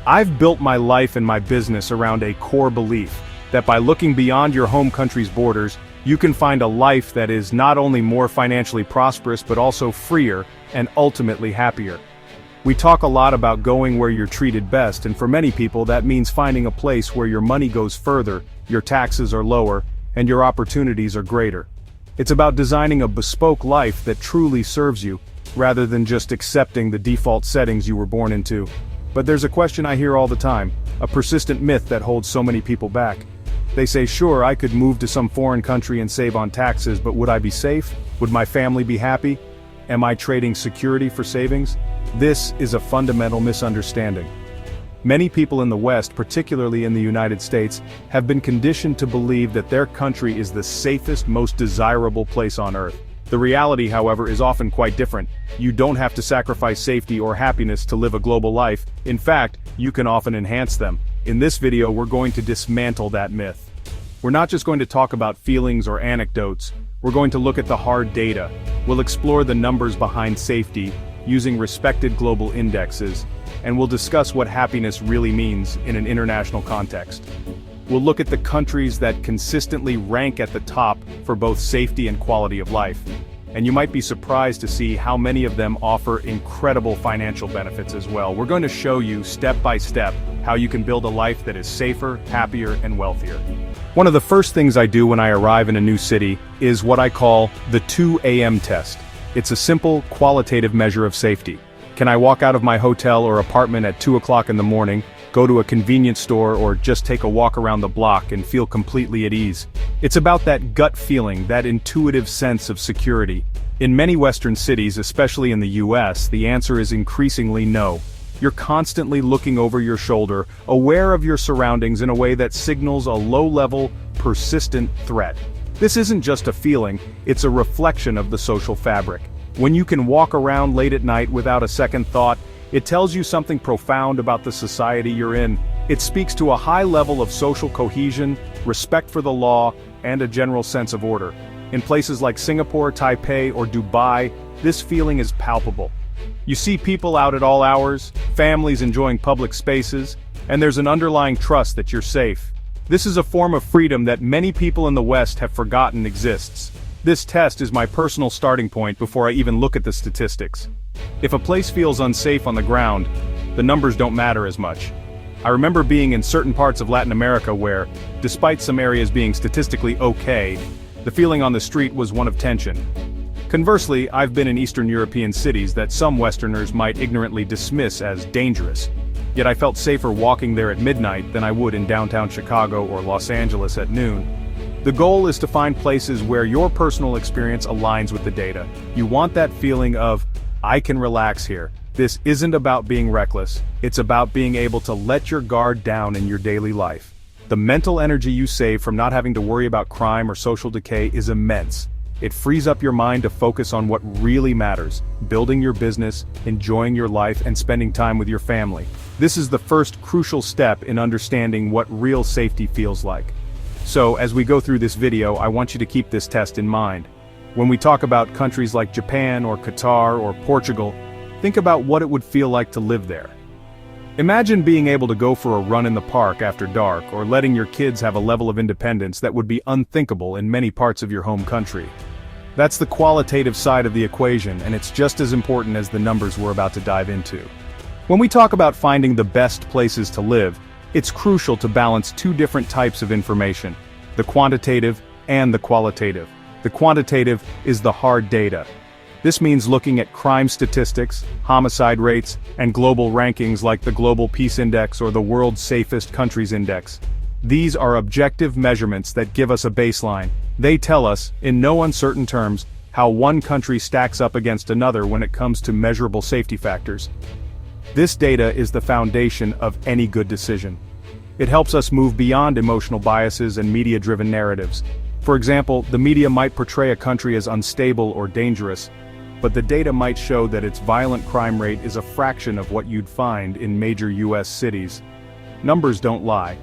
I've built my life and my business around a core belief that by looking beyond your home country's borders, you can find a life that is not only more financially prosperous but also freer and ultimately happier. We talk a lot about going where you're treated best, and for many people that means finding a place where your money goes further, your taxes are lower, and your opportunities are greater. It's about designing a bespoke life that truly serves you, rather than just accepting the default settings you were born into. But there's a question I hear all the time, a persistent myth that holds so many people back. They say, sure, I could move to some foreign country and save on taxes, but would I be safe? Would my family be happy? Am I trading security for savings? This is a fundamental misunderstanding. Many people in the West, particularly in the United States, have been conditioned to believe that their country is the safest, most desirable place on earth. The reality, however, is often quite different. You don't have to sacrifice safety or happiness to live a global life. In fact, you can often enhance them. In this video, we're going to dismantle that myth. We're not just going to talk about feelings or anecdotes. We're going to look at the hard data. We'll explore the numbers behind safety, using respected global indexes, and we'll discuss what happiness really means in an international context. We'll look at the countries that consistently rank at the top for both safety and quality of life. And you might be surprised to see how many of them offer incredible financial benefits as well. We're going to show you step by step how you can build a life that is safer, happier, and wealthier. One of the first things I do when I arrive in a new city is what I call the 2 a.m. test. It's a simple, qualitative measure of safety. Can I walk out of my hotel or apartment at 2 o'clock in the morning, go to a convenience store, or just take a walk around the block and feel completely at ease? It's about that gut feeling, that intuitive sense of security. In many Western cities, especially in the US, the answer is increasingly no. You're constantly looking over your shoulder, aware of your surroundings in a way that signals a low-level, persistent threat. This isn't just a feeling, it's a reflection of the social fabric. When you can walk around late at night without a second thought, it tells you something profound about the society you're in. It speaks to a high level of social cohesion, respect for the law, and a general sense of order. In places like Singapore, Taipei, or Dubai, this feeling is palpable. You see people out at all hours, families enjoying public spaces, and there's an underlying trust that you're safe. This is a form of freedom that many people in the West have forgotten exists. This test is my personal starting point before I even look at the statistics. If a place feels unsafe on the ground, the numbers don't matter as much. I remember being in certain parts of Latin America where, despite some areas being statistically okay, the feeling on the street was one of tension. Conversely, I've been in Eastern European cities that some Westerners might ignorantly dismiss as dangerous. Yet I felt safer walking there at midnight than I would in downtown Chicago or Los Angeles at noon. The goal is to find places where your personal experience aligns with the data. You want that feeling of, I can relax here. This isn't about being reckless, it's about being able to let your guard down in your daily life. The mental energy you save from not having to worry about crime or social decay is immense. It frees up your mind to focus on what really matters, building your business, enjoying your life, and spending time with your family. This is the first crucial step in understanding what real safety feels like. So, as we go through this video, I want you to keep this test in mind. When we talk about countries like Japan or Qatar or Portugal, think about what it would feel like to live there. Imagine being able to go for a run in the park after dark, or letting your kids have a level of independence that would be unthinkable in many parts of your home country. That's the qualitative side of the equation, and it's just as important as the numbers we're about to dive into. When we talk about finding the best places to live, it's crucial to balance two different types of information: the quantitative and the qualitative. The quantitative is the hard data. This means looking at crime statistics, homicide rates, and global rankings like the Global Peace Index or the World's Safest Countries Index. These are objective measurements that give us a baseline. They tell us, in no uncertain terms, how one country stacks up against another when it comes to measurable safety factors. This data is the foundation of any good decision. It helps us move beyond emotional biases and media-driven narratives. For example, the media might portray a country as unstable or dangerous, but the data might show that its violent crime rate is a fraction of what you'd find in major US cities. Numbers don't lie.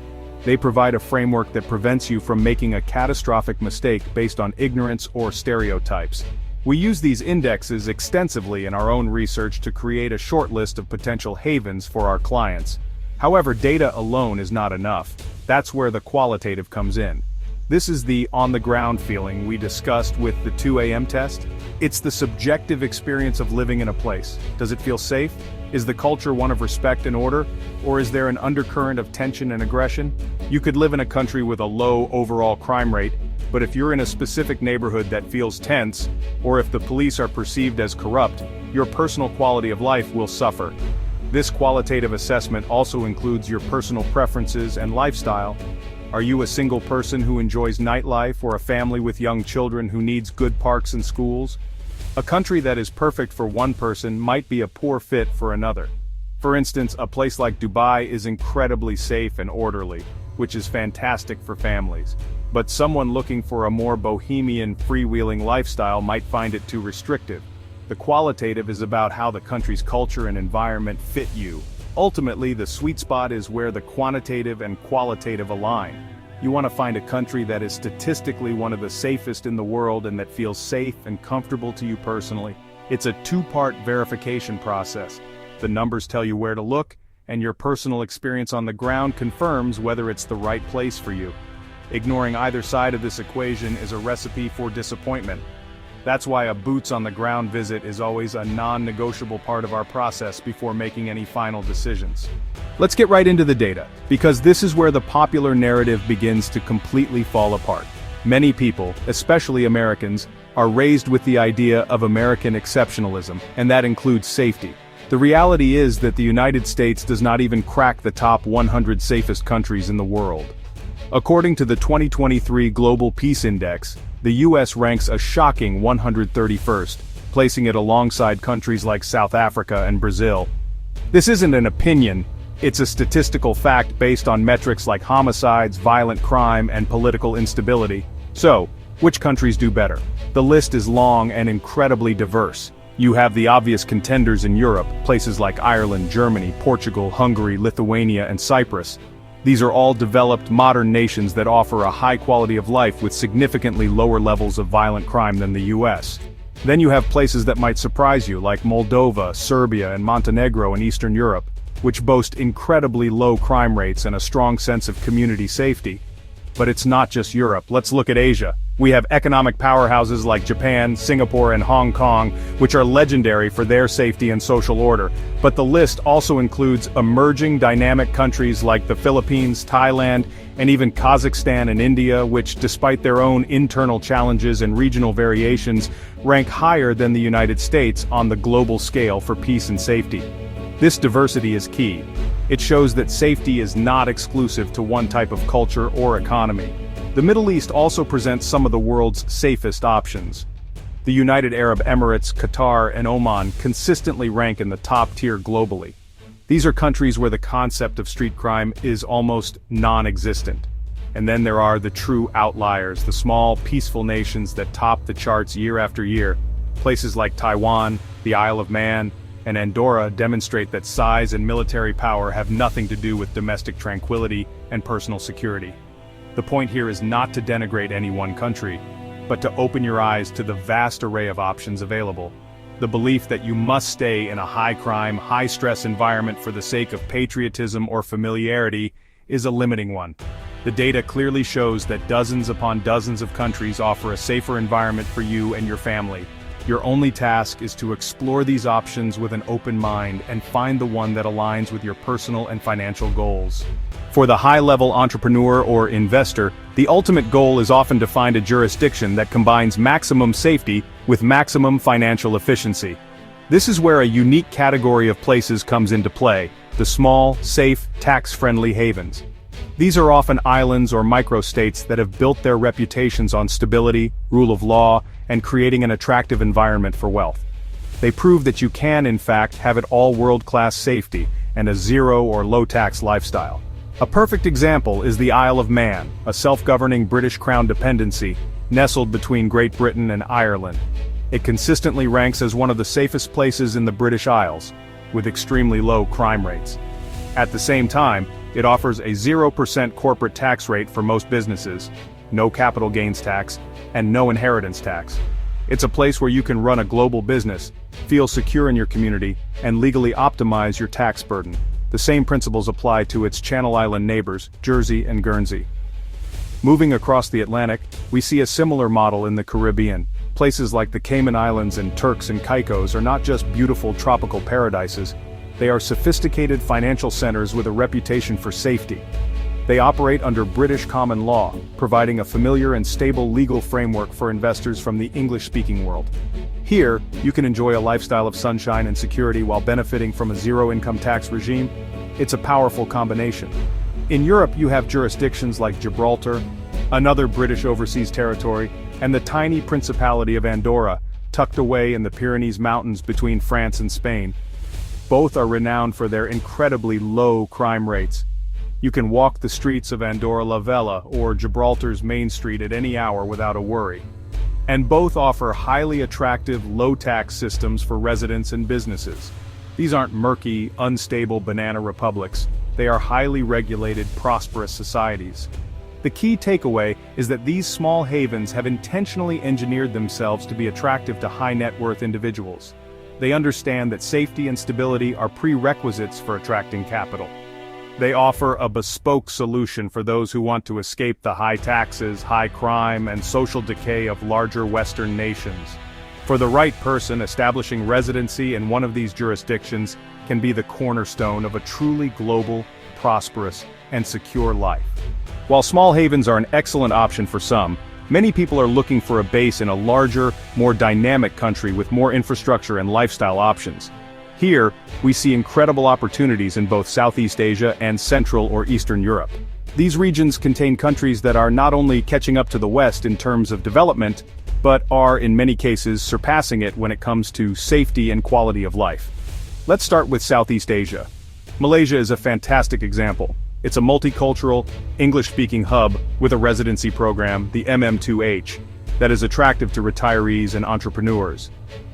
They provide a framework that prevents you from making a catastrophic mistake based on ignorance or stereotypes. We use these indexes extensively in our own research to create a short list of potential havens for our clients. However, data alone is not enough. That's where the qualitative comes in. This is the on-the-ground feeling we discussed with the 2 a.m. test. It's the subjective experience of living in a place. Does it feel safe? Is the culture one of respect and order? Or is there an undercurrent of tension and aggression? You could live in a country with a low overall crime rate, but if you're in a specific neighborhood that feels tense, or if the police are perceived as corrupt, your personal quality of life will suffer. This qualitative assessment also includes your personal preferences and lifestyle. Are you a single person who enjoys nightlife or a family with young children who needs good parks and schools? A country that is perfect for one person might be a poor fit for another. For instance, a place like Dubai is incredibly safe and orderly, which is fantastic for families. But someone looking for a more bohemian, freewheeling lifestyle might find it too restrictive. The qualitative is about how the country's culture and environment fit you. Ultimately, the sweet spot is where the quantitative and qualitative align. You want to find a country that is statistically one of the safest in the world and that feels safe and comfortable to you personally. It's a two-part verification process. The numbers tell you where to look, and your personal experience on the ground confirms whether it's the right place for you. Ignoring either side of this equation is a recipe for disappointment. That's why a boots-on-the-ground visit is always a non-negotiable part of our process before making any final decisions. Let's get right into the data, because this is where the popular narrative begins to completely fall apart. Many people, especially Americans, are raised with the idea of American exceptionalism, and that includes safety. The reality is that the United States does not even crack the top 100 safest countries in the world. According to the 2023 Global Peace Index, the US ranks a shocking 131st, placing it alongside countries like South Africa and Brazil. This isn't an opinion, it's a statistical fact based on metrics like homicides, violent crime, and political instability. So, which countries do better? The list is long and incredibly diverse. You have the obvious contenders in Europe, places like Ireland, Germany, Portugal, Hungary, Lithuania, and Cyprus. These are all developed modern nations that offer a high quality of life with significantly lower levels of violent crime than the US. Then you have places that might surprise you, like Moldova, Serbia, and Montenegro in Eastern Europe, which boast incredibly low crime rates and a strong sense of community safety. But it's not just Europe. Let's look at Asia. We have economic powerhouses like Japan, Singapore, and Hong Kong, which are legendary for their safety and social order. But the list also includes emerging dynamic countries like the Philippines, Thailand, and even Kazakhstan and India, which, despite their own internal challenges and regional variations, rank higher than the United States on the global scale for peace and safety. This diversity is key. It shows that safety is not exclusive to one type of culture or economy. The Middle East also presents some of the world's safest options. The United Arab Emirates, Qatar, and Oman consistently rank in the top tier globally. These are countries where the concept of street crime is almost non-existent. And then there are the true outliers, the small, peaceful nations that top the charts year after year. Places like Taiwan, the Isle of Man, and Andorra demonstrate that size and military power have nothing to do with domestic tranquility and personal security. The point here is not to denigrate any one country, but to open your eyes to the vast array of options available. The belief that you must stay in a high-crime, high-stress environment for the sake of patriotism or familiarity is a limiting one. The data clearly shows that dozens upon dozens of countries offer a safer environment for you and your family. Your only task is to explore these options with an open mind and find the one that aligns with your personal and financial goals. For the high-level entrepreneur or investor, the ultimate goal is often to find a jurisdiction that combines maximum safety with maximum financial efficiency. This is where a unique category of places comes into play: the small, safe, tax-friendly havens. These are often islands or microstates that have built their reputations on stability, rule of law, and creating an attractive environment for wealth. They prove that you can, in fact, have it all world-class safety and a zero or low-tax lifestyle. A perfect example is the Isle of Man, a self-governing British Crown dependency, nestled between Great Britain and Ireland. It consistently ranks as one of the safest places in the British Isles, with extremely low crime rates. At the same time, it offers a 0% corporate tax rate for most businesses, no capital gains tax, and no inheritance tax. It's a place where you can run a global business, feel secure in your community, and legally optimize your tax burden. the same principles apply to its Channel Island neighbors, Jersey and Guernsey. Moving across the Atlantic, we see a similar model in the Caribbean. Places like the Cayman Islands and Turks and Caicos are not just beautiful tropical paradises, they are sophisticated financial centers with a reputation for safety. They operate under British common law, providing a familiar and stable legal framework for investors from the English-speaking world. Here, you can enjoy a lifestyle of sunshine and security while benefiting from a zero-income tax regime. It's a powerful combination. In Europe, you have jurisdictions like Gibraltar, another British overseas territory, and the tiny Principality of Andorra, tucked away in the Pyrenees Mountains between France and Spain. Both are renowned for their incredibly low crime rates. You can walk the streets of Andorra la Vella or Gibraltar's Main Street at any hour without a worry. And both offer highly attractive, low-tax systems for residents and businesses. These aren't murky, unstable banana republics. They are highly regulated, prosperous societies. The key takeaway is that these small havens have intentionally engineered themselves to be attractive to high-net-worth individuals. They understand that safety and stability are prerequisites for attracting capital. They offer a bespoke solution for those who want to escape the high taxes, high crime, and social decay of larger Western nations. For the right person, establishing residency in one of these jurisdictions can be the cornerstone of a truly global, prosperous, and secure life. While small havens are an excellent option for some, many people are looking for a base in a larger, more dynamic country with more infrastructure and lifestyle options. Here, we see incredible opportunities in both Southeast Asia and Central or Eastern Europe. These regions contain countries that are not only catching up to the West in terms of development, but are in many cases surpassing it when it comes to safety and quality of life. Let's start with Southeast Asia. Malaysia is a fantastic example. It's a multicultural, English-speaking hub with a residency program, the MM2H, that is attractive to retirees and entrepreneurs.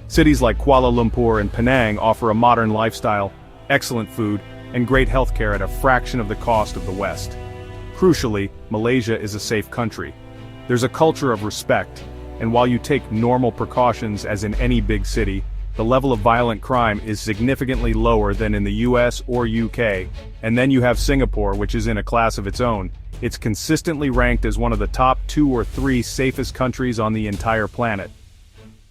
Cities like Kuala Lumpur and Penang offer a modern lifestyle, excellent food, and great healthcare at a fraction of the cost of the West. Crucially, Malaysia is a safe country. There's a culture of respect, and while you take normal precautions as in any big city, the level of violent crime is significantly lower than in the US or UK, and then you have Singapore, which is in a class of its own. It's consistently ranked as one of the top 2 or 3 safest countries on the entire planet.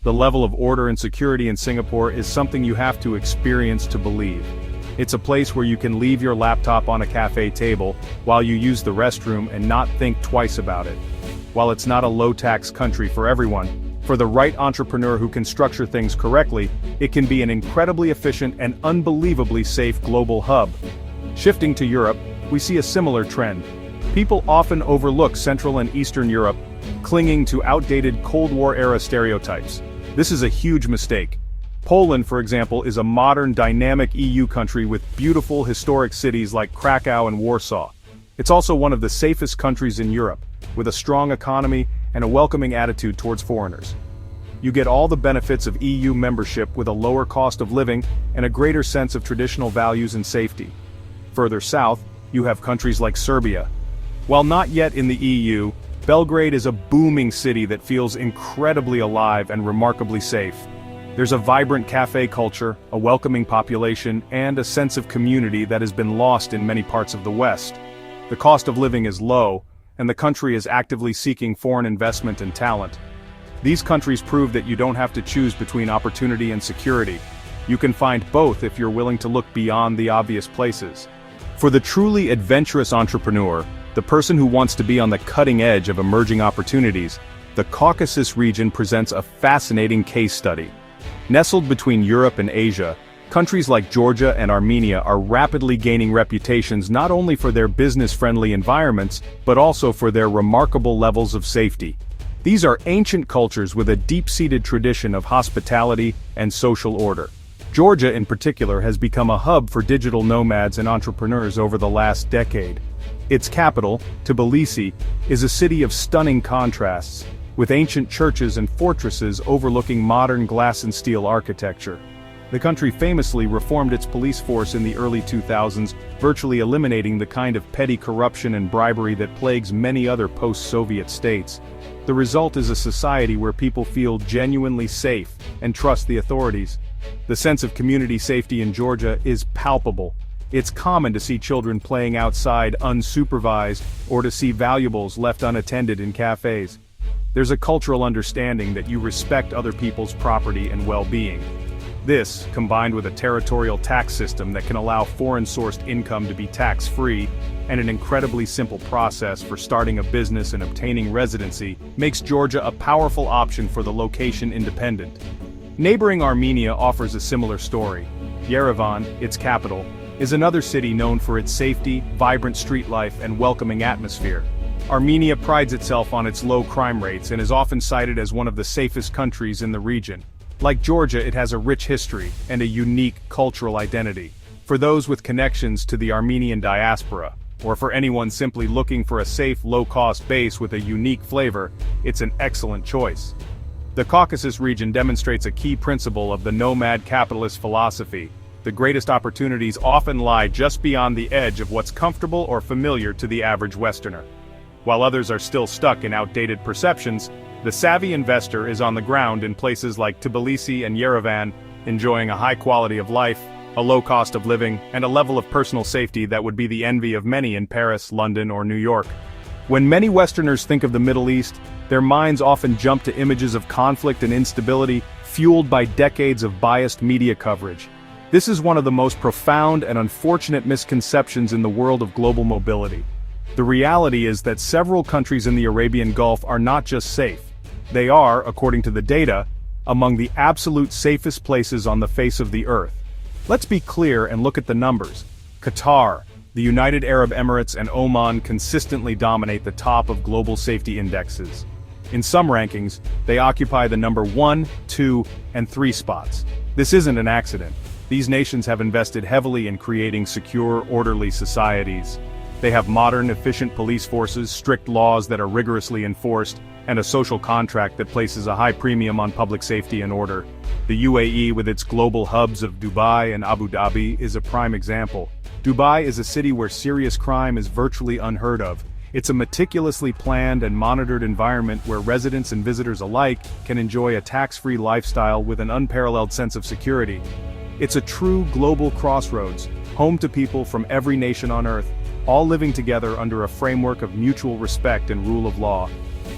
The level of order and security in Singapore is something you have to experience to believe. It's a place where you can leave your laptop on a cafe table while you use the restroom and not think twice about it. While it's not a low-tax country for everyone, for the right entrepreneur who can structure things correctly, it can be an incredibly efficient and unbelievably safe global hub. Shifting to Europe, we see a similar trend. People often overlook Central and Eastern Europe, clinging to outdated Cold War-era stereotypes. This is a huge mistake. Poland, for example, is a modern, dynamic EU country with beautiful historic cities like Krakow and Warsaw. It's also one of the safest countries in Europe, with a strong economy and a welcoming attitude towards foreigners. You get all the benefits of EU membership with a lower cost of living and a greater sense of traditional values and safety. Further south, you have countries like Serbia. While not yet in the EU, Belgrade is a booming city that feels incredibly alive and remarkably safe. There's a vibrant cafe culture, a welcoming population, and a sense of community that has been lost in many parts of the West. The cost of living is low, and the country is actively seeking foreign investment and talent. These countries prove that you don't have to choose between opportunity and security. You can find both if you're willing to look beyond the obvious places. For the truly adventurous entrepreneur, the person who wants to be on the cutting edge of emerging opportunities, the Caucasus region presents a fascinating case study. Nestled between Europe and Asia, countries like Georgia and Armenia are rapidly gaining reputations not only for their business-friendly environments, but also for their remarkable levels of safety. These are ancient cultures with a deep-seated tradition of hospitality and social order. Georgia, in particular, has become a hub for digital nomads and entrepreneurs over the last decade. Its capital, Tbilisi, is a city of stunning contrasts, with ancient churches and fortresses overlooking modern glass and steel architecture. The country famously reformed its police force in the early 2000s, virtually eliminating the kind of petty corruption and bribery that plagues many other post-Soviet states. The result is a society where people feel genuinely safe and trust the authorities. The sense of community safety in Georgia is palpable, It's common to see children playing outside unsupervised or to see valuables left unattended in cafes. There's a cultural understanding that you respect other people's property and well-being. This, combined with a territorial tax system that can allow foreign-sourced income to be tax-free, and an incredibly simple process for starting a business and obtaining residency, makes Georgia a powerful option for the location independent. Neighboring Armenia offers a similar story. Yerevan, its capital, is another city known for its safety, vibrant street life, and welcoming atmosphere. Armenia prides itself on its low crime rates and is often cited as one of the safest countries in the region. Like Georgia, it has a rich history and a unique cultural identity. For those with connections to the Armenian diaspora, or for anyone simply looking for a safe, low-cost base with a unique flavor, it's an excellent choice. The Caucasus region demonstrates a key principle of the nomad capitalist philosophy. The greatest opportunities often lie just beyond the edge of what's comfortable or familiar to the average Westerner. While others are still stuck in outdated perceptions, the savvy investor is on the ground in places like Tbilisi and Yerevan, enjoying a high quality of life, a low cost of living, and a level of personal safety that would be the envy of many in Paris, London, or New York. When many Westerners think of the Middle East, their minds often jump to images of conflict and instability, fueled by decades of biased media coverage. This is one of the most profound and unfortunate misconceptions in the world of global mobility. The reality is that several countries in the Arabian Gulf are not just safe. They are, according to the data, among the absolute safest places on the face of the earth. Let's be clear and look at the numbers. Qatar, the United Arab Emirates, and Oman consistently dominate the top of global safety indexes. In some rankings, they occupy the number 1, 2, and 3 spots. This isn't an accident. These nations have invested heavily in creating secure, orderly societies. They have modern, efficient police forces, strict laws that are rigorously enforced, and a social contract that places a high premium on public safety and order. The UAE, with its global hubs of Dubai and Abu Dhabi, is a prime example. Dubai is a city where serious crime is virtually unheard of. It's a meticulously planned and monitored environment where residents and visitors alike can enjoy a tax-free lifestyle with an unparalleled sense of security. It's a true global crossroads, home to people from every nation on earth, all living together under a framework of mutual respect and rule of law.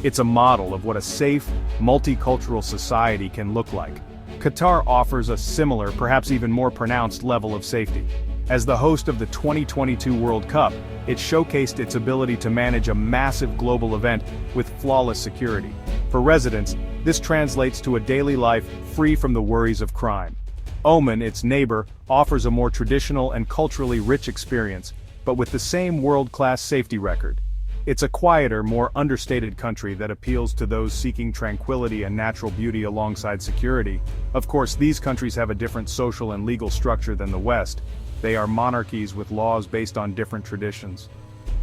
It's a model of what a safe, multicultural society can look like. Qatar offers a similar, perhaps even more pronounced level of safety. As the host of the 2022 World Cup, it showcased its ability to manage a massive global event with flawless security. For residents, this translates to a daily life free from the worries of crime. Oman, its neighbor, offers a more traditional and culturally rich experience, but with the same world-class safety record. It's a quieter, more understated country that appeals to those seeking tranquility and natural beauty alongside security. Of course, these countries have a different social and legal structure than the West. They are monarchies with laws based on different traditions.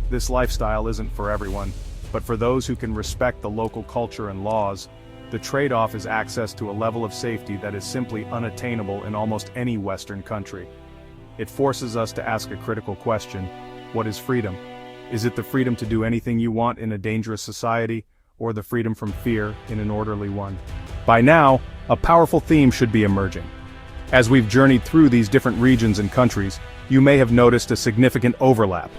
This lifestyle isn't for everyone, but for those who can respect the local culture and laws, the trade-off is access to a level of safety that is simply unattainable in almost any Western country. It forces us to ask a critical question: what is freedom? Is it the freedom to do anything you want in a dangerous society, or the freedom from fear in an orderly one? By now, a powerful theme should be emerging. As we've journeyed through these different regions and countries, you may have noticed a significant overlap.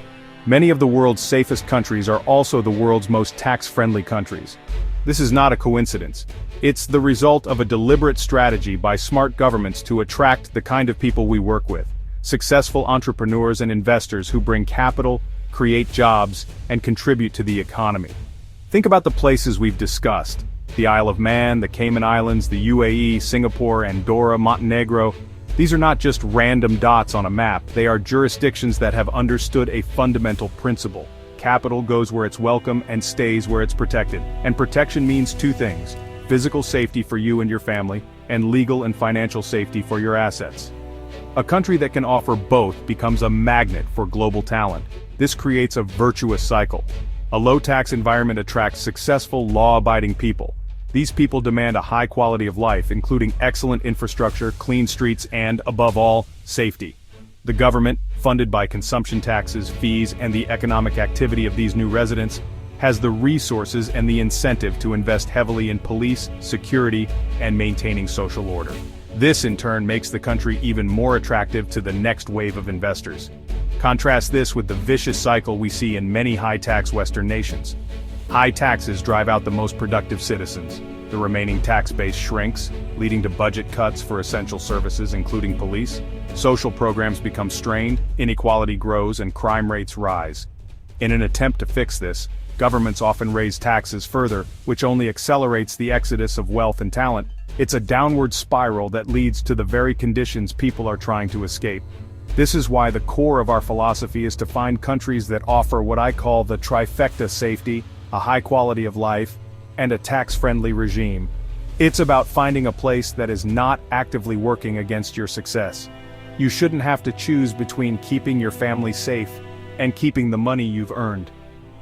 Many of the world's safest countries are also the world's most tax-friendly countries. This is not a coincidence. It's the result of a deliberate strategy by smart governments to attract the kind of people we work with: successful entrepreneurs and investors who bring capital, create jobs, and contribute to the economy. Think about the places we've discussed: the Isle of Man, the Cayman Islands, the UAE, Singapore, Andorra, Montenegro. These are not just random dots on a map, they are jurisdictions that have understood a fundamental principle. Capital goes where it's welcome and stays where it's protected. And protection means two things: physical safety for you and your family, and legal and financial safety for your assets. A country that can offer both becomes a magnet for global talent. This creates a virtuous cycle. A low-tax environment attracts successful, law-abiding people. These people demand a high quality of life, including excellent infrastructure, clean streets, and, above all, safety. The government, funded by consumption taxes, fees, and the economic activity of these new residents, has the resources and the incentive to invest heavily in police, security, and maintaining social order. This, in turn, makes the country even more attractive to the next wave of investors. Contrast this with the vicious cycle we see in many high-tax Western nations. High taxes drive out the most productive citizens. The remaining tax base shrinks, leading to budget cuts for essential services including police. Social programs become strained, inequality grows, and crime rates rise. In an attempt to fix this, governments often raise taxes further, which only accelerates the exodus of wealth and talent. It's a downward spiral that leads to the very conditions people are trying to escape. This is why the core of our philosophy is to find countries that offer what I call the trifecta: safety, a high quality of life, and a tax-friendly regime. It's about finding a place that is not actively working against your success. You shouldn't have to choose between keeping your family safe and keeping the money you've earned.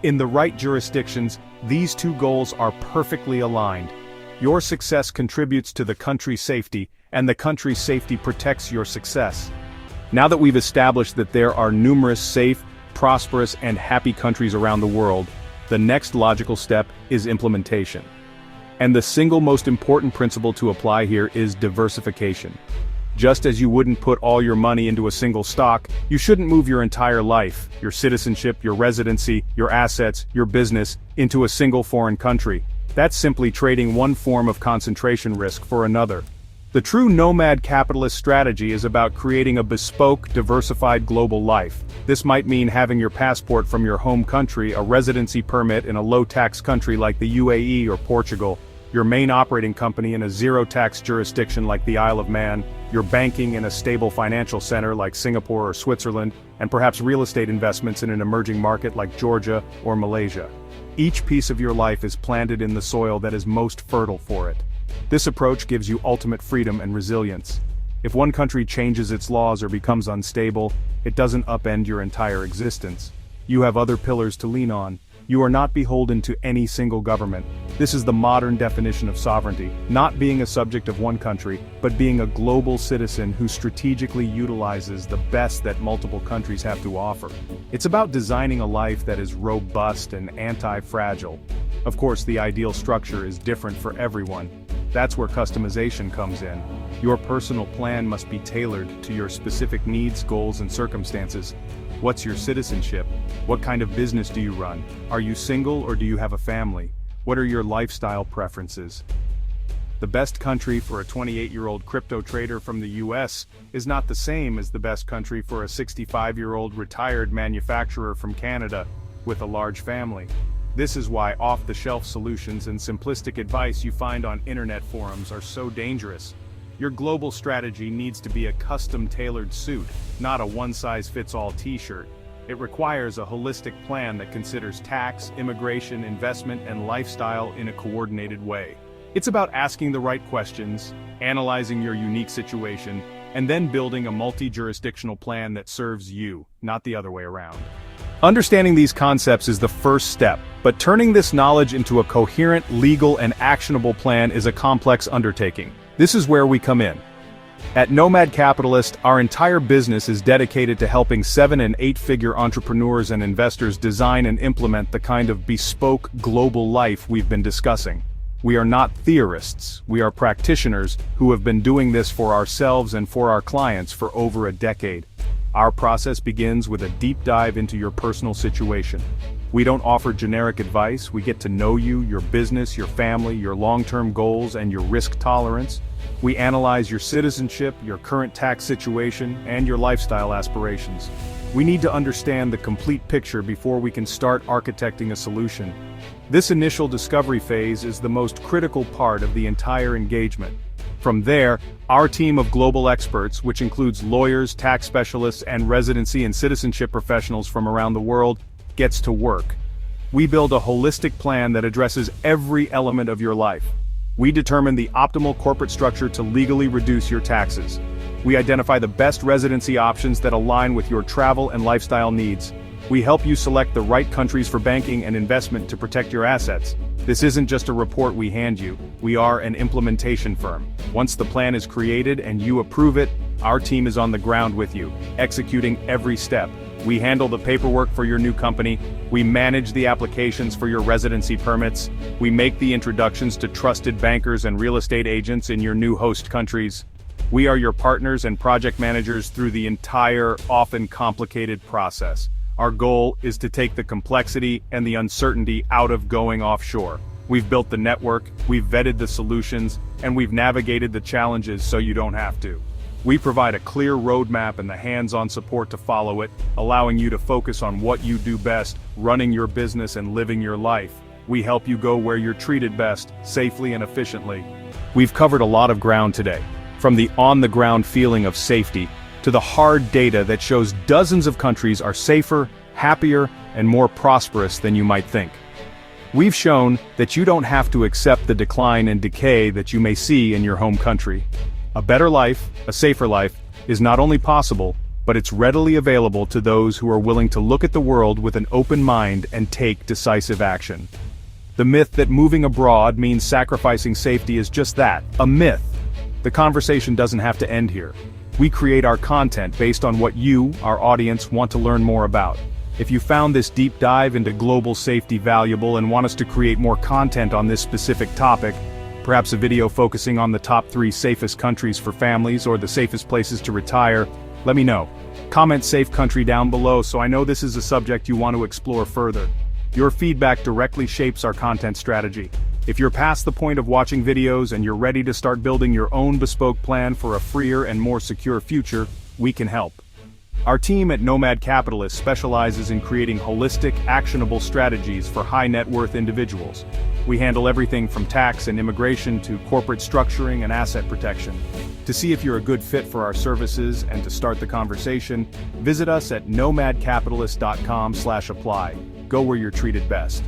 In the right jurisdictions, these two goals are perfectly aligned. Your success contributes to the country's safety, and the country's safety protects your success. Now that we've established that there are numerous safe, prosperous, and happy countries around the world, the next logical step is implementation. And the single most important principle to apply here is diversification. Just as you wouldn't put all your money into a single stock, you shouldn't move your entire life, your citizenship, your residency, your assets, your business, into a single foreign country. That's simply trading one form of concentration risk for another. The true nomad capitalist strategy is about creating a bespoke, diversified global life. This might mean having your passport from your home country, a residency permit in a low-tax country like the UAE or Portugal, your main operating company in a zero-tax jurisdiction like the Isle of Man, your banking in a stable financial center like Singapore or Switzerland, and perhaps real estate investments in an emerging market like Georgia or Malaysia. Each piece of your life is planted in the soil that is most fertile for it. This approach gives you ultimate freedom and resilience. If one country changes its laws or becomes unstable, it doesn't upend your entire existence. You have other pillars to lean on. You are not beholden to any single government. This is the modern definition of sovereignty, not being a subject of one country, but being a global citizen who strategically utilizes the best that multiple countries have to offer. It's about designing a life that is robust and anti-fragile. Of course, the ideal structure is different for everyone. That's where customization comes in. Your personal plan must be tailored to your specific needs, goals, and circumstances. What's your citizenship? What kind of business do you run? Are you single or do you have a family? What are your lifestyle preferences? The best country for a 28-year-old crypto trader from the US is not the same as the best country for a 65-year-old retired manufacturer from Canada with a large family. This is why off-the-shelf solutions and simplistic advice you find on internet forums are so dangerous. Your global strategy needs to be a custom-tailored suit, not a one-size-fits-all t-shirt. It requires a holistic plan that considers tax, immigration, investment, and lifestyle in a coordinated way. It's about asking the right questions, analyzing your unique situation, and then building a multi-jurisdictional plan that serves you, not the other way around. Understanding these concepts is the first step, but turning this knowledge into a coherent, legal, and actionable plan is a complex undertaking. This is where we come in. At Nomad Capitalist, our entire business is dedicated to helping 7- and 8-figure entrepreneurs and investors design and implement the kind of bespoke global life we've been discussing. We are not theorists, we are practitioners who have been doing this for ourselves and for our clients for over a decade. Our process begins with a deep dive into your personal situation. We don't offer generic advice, we get to know you, your business, your family, your long-term goals, and your risk tolerance. We analyze your citizenship, your current tax situation, and your lifestyle aspirations. We need to understand the complete picture before we can start architecting a solution. This initial discovery phase is the most critical part of the entire engagement. From there, our team of global experts, which includes lawyers, tax specialists, and residency and citizenship professionals from around the world, gets to work. We build a holistic plan that addresses every element of your life. We determine the optimal corporate structure to legally reduce your taxes. We identify the best residency options that align with your travel and lifestyle needs. We help you select the right countries for banking and investment to protect your assets. This isn't just a report we hand you, we are an implementation firm. Once the plan is created and you approve it, our team is on the ground with you, executing every step. We handle the paperwork for your new company, we manage the applications for your residency permits, we make the introductions to trusted bankers and real estate agents in your new host countries. We are your partners and project managers through the entire, often complicated process. Our goal is to take the complexity and the uncertainty out of going offshore. We've built the network, we've vetted the solutions, and we've navigated the challenges so you don't have to. We provide a clear roadmap and the hands-on support to follow it, allowing you to focus on what you do best, running your business and living your life. We help you go where you're treated best, safely and efficiently. We've covered a lot of ground today, from the on-the-ground feeling of safety, to the hard data that shows dozens of countries are safer, happier, and more prosperous than you might think. We've shown that you don't have to accept the decline and decay that you may see in your home country. A better life, a safer life, is not only possible, but it's readily available to those who are willing to look at the world with an open mind and take decisive action. The myth that moving abroad means sacrificing safety is just that, a myth. The conversation doesn't have to end here. We create our content based on what you, our audience, want to learn more about. If you found this deep dive into global safety valuable and want us to create more content on this specific topic, perhaps a video focusing on the top 3 safest countries for families or the safest places to retire, let me know. Comment safe country down below so I know this is a subject you want to explore further. Your feedback directly shapes our content strategy. If you're past the point of watching videos and you're ready to start building your own bespoke plan for a freer and more secure future, we can help. Our team at Nomad Capitalist specializes in creating holistic, actionable strategies for high net worth individuals. We handle everything from tax and immigration to corporate structuring and asset protection. To see if you're a good fit for our services and to start the conversation, visit us at nomadcapitalist.com/apply. Go where you're treated best.